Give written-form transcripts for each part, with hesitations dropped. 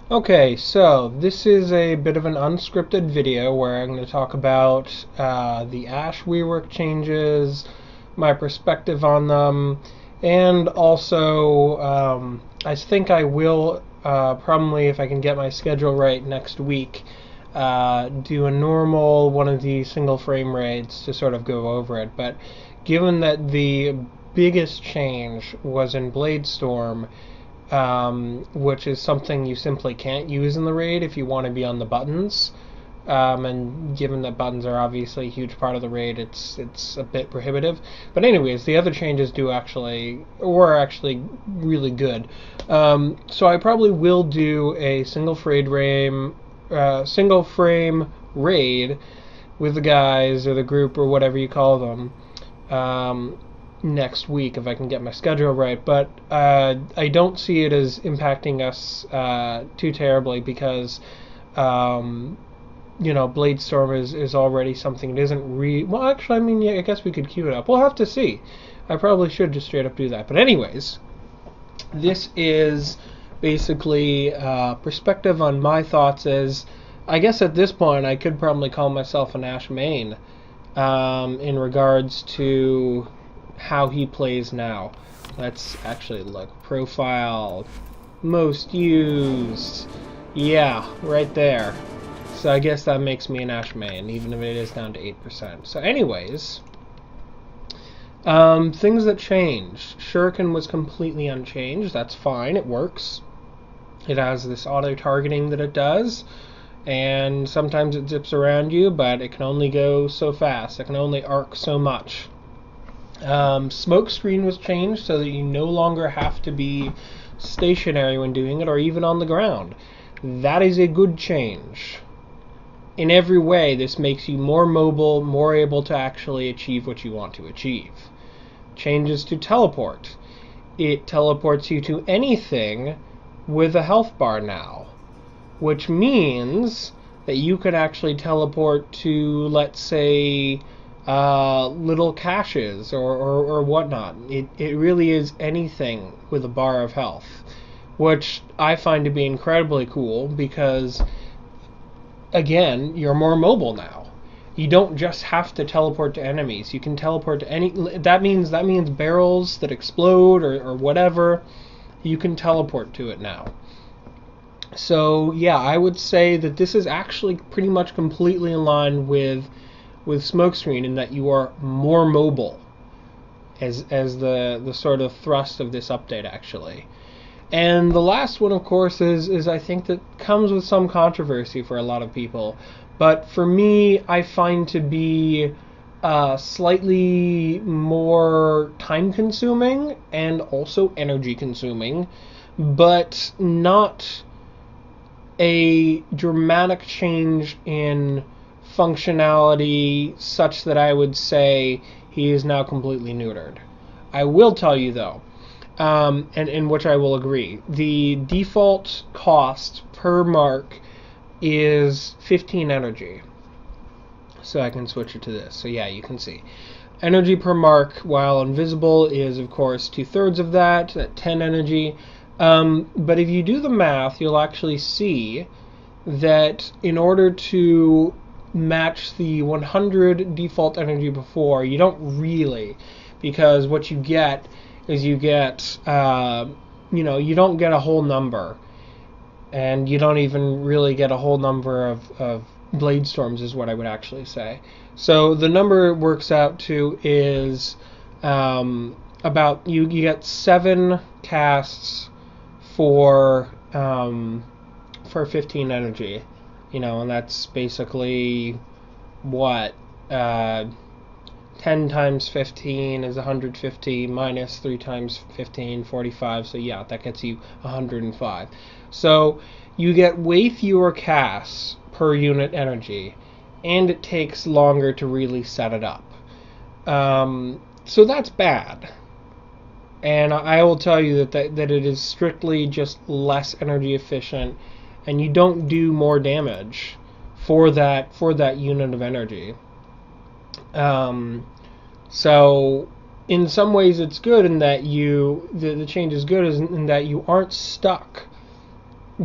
Okay, so this is a bit of an unscripted video where I'm going to talk about the Ash rework changes, my perspective on them, and also I think I will probably, if I can get my schedule right next week, do a normal one of these single frame raids to sort of go over it. But given that the biggest change was in Bladestorm, which is something you simply can't use in the raid if you want to be on the buttons. And given that buttons are obviously a huge part of the raid, it's a bit prohibitive. But anyways, the other changes were actually really good. So I probably will do a single frame raid with the guys or the group or whatever you call them. Next week if I can get my schedule right, but I don't see it as impacting us too terribly because Bladestorm is already something. It isn't well, actually, I mean, yeah, I guess we could queue it up. We'll have to see. I probably should just straight up do that. But anyways, this is basically perspective on my thoughts as I guess at this point I could probably call myself an Ash main in regards to how he plays now. Let's actually look. Profile, most used. Yeah, right there. So I guess that makes me an Ash main, even if it is down to 8%. So anyways, things that changed. Shuriken was completely unchanged. That's fine. It works. It has this auto-targeting that it does. And sometimes it zips around you, but it can only go so fast. It can only arc so much. Smoke screen was changed so that you no longer have to be stationary when doing it or even on the ground. That is a good change. In every way, this makes you more mobile, more able to actually achieve what you want to achieve. Changes to teleport. It teleports you to anything with a health bar now, which means that you could actually teleport to, let's say, little caches or whatnot. It really is anything with a bar of health, which I find to be incredibly cool because, again, you're more mobile now. You don't just have to teleport to enemies. You can teleport to any. That means barrels that explode or whatever. You can teleport to it now. So yeah, I would say that this is actually pretty much completely in line with Smokescreen in that you are more mobile as the sort of thrust of this update actually. And the last one, of course, is I think that comes with some controversy for a lot of people, but for me, I find to be slightly more time-consuming and also energy-consuming, but not a dramatic change in functionality such that I would say he is now completely neutered. I will tell you though, and in which I will agree, the default cost per mark is 15 energy. So I can switch it to this. So yeah, you can see. Energy per mark, while invisible, is of course 2/3 of that, at 10 energy. But if you do the math, you'll actually see that in order to match the 100 default energy before, you don't really, because what you get is you don't get a whole number, and you don't even really get a whole number of blade storms is what I would actually say. So the number it works out to is about you get 7 casts for 15 energy, and that's basically what 10 times 15 is 150 minus 3 times 15, 45. So yeah, that gets you 105. So you get way fewer casts per unit energy, and it takes longer to really set it up. So that's bad. And I will tell you that it is strictly just less energy efficient, and you don't do more damage for that unit of energy. So in some ways it's good in that the change is good in that you aren't stuck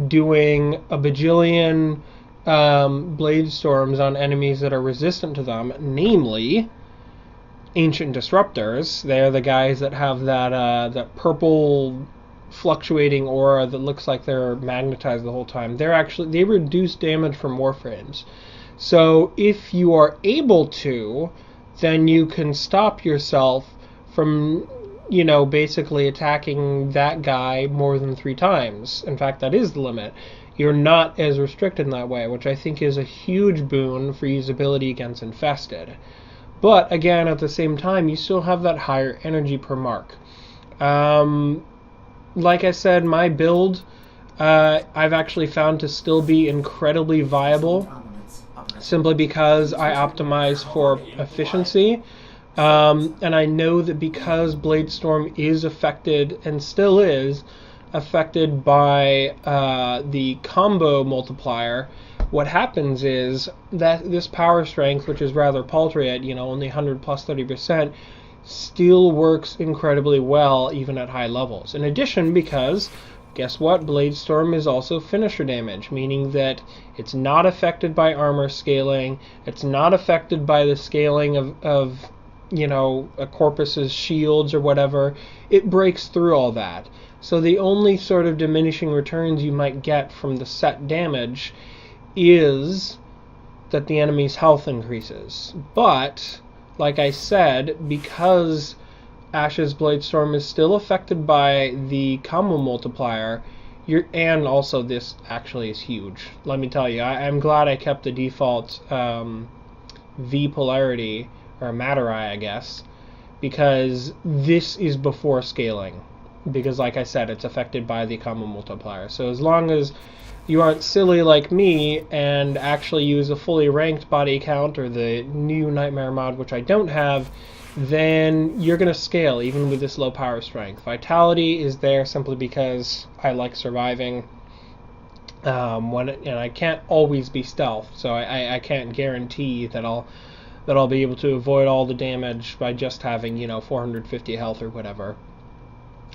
doing a bajillion blade storms on enemies that are resistant to them, namely ancient disruptors. They're the guys that have that purple fluctuating aura that looks like they're magnetized the whole time. They reduce damage from warframes. So if you are able to, then you can stop yourself from, basically attacking that guy more than 3 times. In fact, that is the limit. You're not as restricted in that way, which I think is a huge boon for usability against Infested. But again, at the same time, you still have that higher energy per mark. Like I said, my build, I've actually found to still be incredibly viable, simply because I optimize for efficiency. And I know that because Bladestorm is affected, and still is, affected by the combo multiplier, what happens is that this power strength, which is rather paltry at only 100 plus 30%, still works incredibly well even at high levels. In addition, because guess what? Bladestorm is also finisher damage, meaning that it's not affected by armor scaling, it's not affected by the scaling of a corpus's shields or whatever. It breaks through all that. So the only sort of diminishing returns you might get from the set damage is that the enemy's health increases. But, like I said, because Ash's Bladestorm is still affected by the combo multiplier, and also this actually is huge. Let me tell you, I'm glad I kept the default V polarity, or Materai, I guess, because this is before scaling. Because, like I said, it's affected by the combo multiplier. So as long as you aren't silly like me and actually use a fully ranked body count or the new Nightmare mod, which I don't have, then you're going to scale even with this low power strength. Vitality is there simply because I like surviving, and I can't always be stealth, so I can't guarantee that I'll be able to avoid all the damage by just having 450 health or whatever.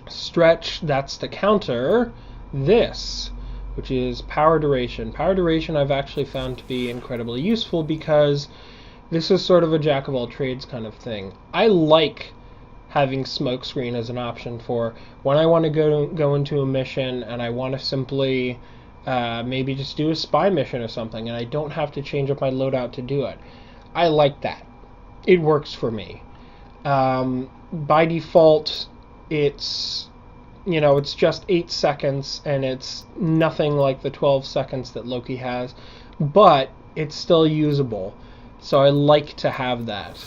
Stretch, that's to counter this, which is power duration. Power duration I've actually found to be incredibly useful because this is sort of a jack of all trades kind of thing. I like having smokescreen as an option for when I want to go into a mission and I want to simply maybe just do a spy mission or something, and I don't have to change up my loadout to do it. I like that. It works for me. By default, it's it's just 8 seconds, and it's nothing like the 12 seconds that Loki has, but it's still usable. So I like to have that.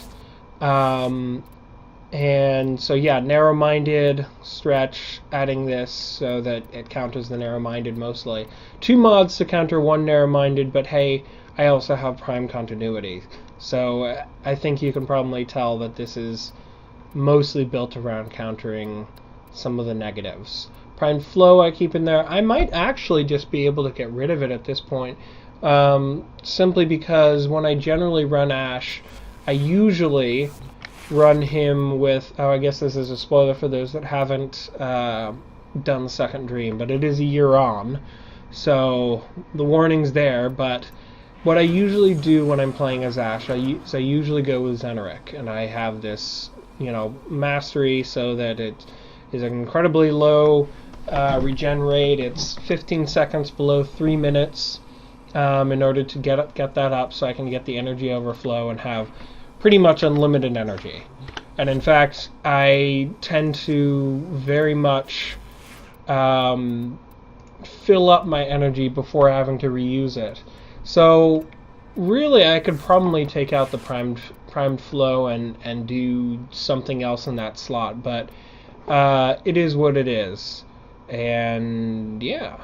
And so yeah, narrow-minded, stretch, adding this so that it counters the narrow-minded mostly. 2 mods to counter 1 narrow-minded, but hey, I also have prime continuity. So I think you can probably tell that this is mostly built around countering some of the negatives. Prime flow I keep in there. I might actually just be able to get rid of it at this point, simply because when I generally run Ash, I usually run him with, I guess this is a spoiler for those that haven't done Second Dream, but it is a year on, so the warning's there. But what I usually do when I'm playing as Ash, I usually go with Xeneric, and I have this mastery so that it is an incredibly low regen rate. It's 15 seconds below 3 minutes in order to get that up so I can get the energy overflow and have pretty much unlimited energy. And in fact, I tend to very much fill up my energy before having to reuse it. So really I could probably take out the primed flow and do something else in that slot, but it is what it is. And yeah,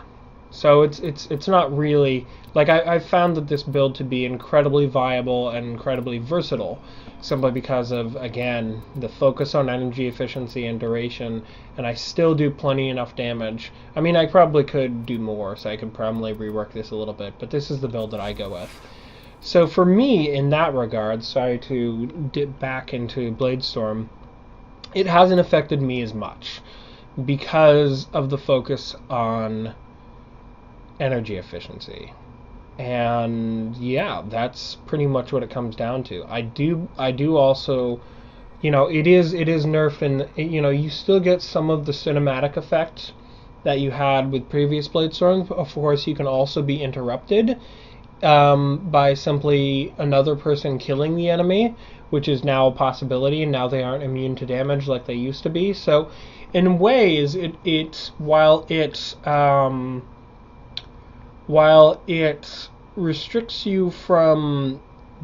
so it's not really like I've found that this build to be incredibly viable and incredibly versatile, simply because of, again, the focus on energy efficiency and duration, and I still do plenty enough damage. I mean, I probably could do more, so I could probably rework this a little bit, but this is the build that I go with. So for me, in that regard, sorry to dip back into Bladestorm, it hasn't affected me as much because of the focus on energy efficiency. And yeah, that's pretty much what it comes down to. I do also, it is nerfed, and you still get some of the cinematic effect that you had with previous Blade Storms. Of course, you can also be interrupted by simply another person killing the enemy, which is now a possibility, and now they aren't immune to damage like they used to be. So, in ways, while it restricts you from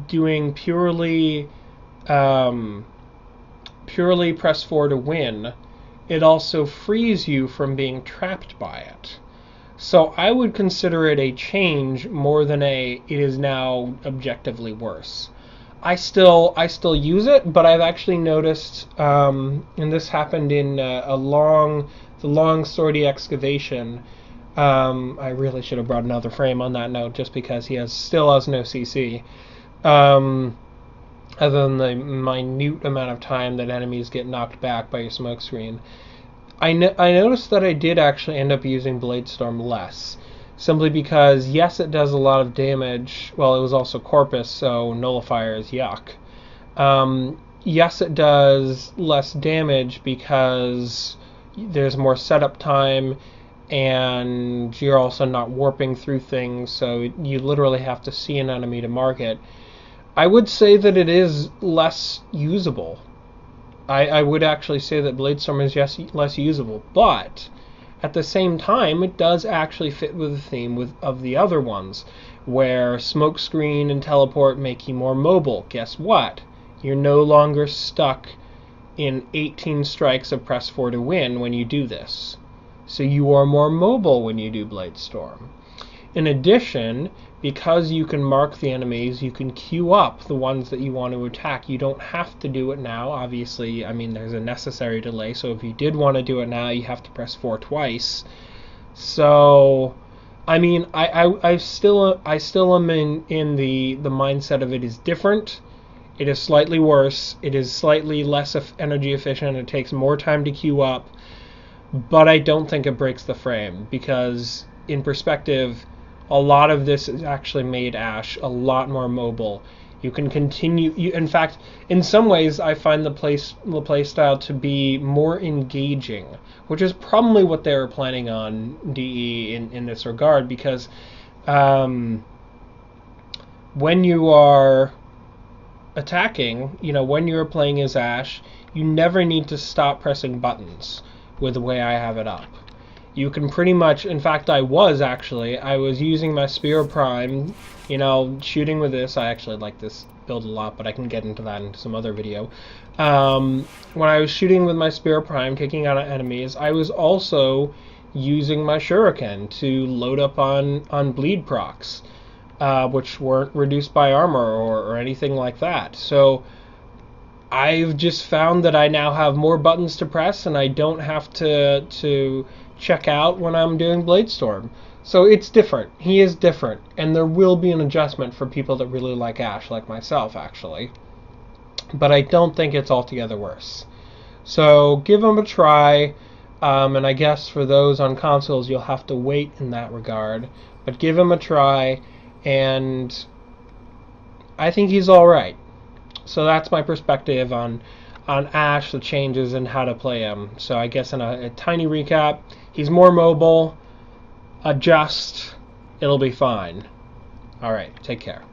doing purely press 4 to win, it also frees you from being trapped by it. So I would consider it a change more than it is now objectively worse. I still use it, but I've actually noticed, and this happened in the long sortie excavation. I really should have brought another frame on that note, just because he still has no CC. Other than the minute amount of time that enemies get knocked back by your smoke screen. I noticed that I did actually end up using Bladestorm less, simply because, yes, it does a lot of damage. Well, it was also Corpus, so Nullifier is yuck. Yes, it does less damage because there's more setup time, and you're also not warping through things, so you literally have to see an enemy to mark it. I would say that it is less usable. I would actually say that Bladestorm is less usable, but at the same time, it does actually fit with the theme of the other ones, where Smokescreen and Teleport make you more mobile. Guess what? You're no longer stuck in 18 strikes of press 4 to win when you do this. So you are more mobile when you do Bladestorm. In addition, because you can mark the enemies, you can queue up the ones that you want to attack. You don't have to do it now. Obviously, there's a necessary delay, so if you did want to do it now, you have to press 4 twice. So, I still am in the mindset of it is different. It is slightly worse. It is slightly less energy efficient. It takes more time to queue up. But I don't think it breaks the frame, because in perspective, a lot of this has actually made Ashe a lot more mobile. You can continue. In fact, in some ways, I find the playstyle to be more engaging, which is probably what they were planning on DE in this regard, because when you are attacking, when you're playing as Ashe, you never need to stop pressing buttons with the way I have it up. You can pretty much, in fact, I was using my Spear Prime, shooting with this. I actually like this build a lot, but I can get into that in some other video. When I was shooting with my Spear Prime, taking out enemies, I was also using my Shuriken to load up on bleed procs, which weren't reduced by armor or anything like that. So I've just found that I now have more buttons to press, and I don't have to check out when I'm doing Bladestorm. So it's different. He is different, and there will be an adjustment for people that really like Ashe, like myself, actually. But I don't think it's altogether worse. So give him a try, and I guess for those on consoles, you'll have to wait in that regard. But give him a try, and I think he's alright. So that's my perspective on Ashe, the changes, and how to play him. So I guess in a tiny recap, he's more mobile. Adjust. It'll be fine. Alright, take care.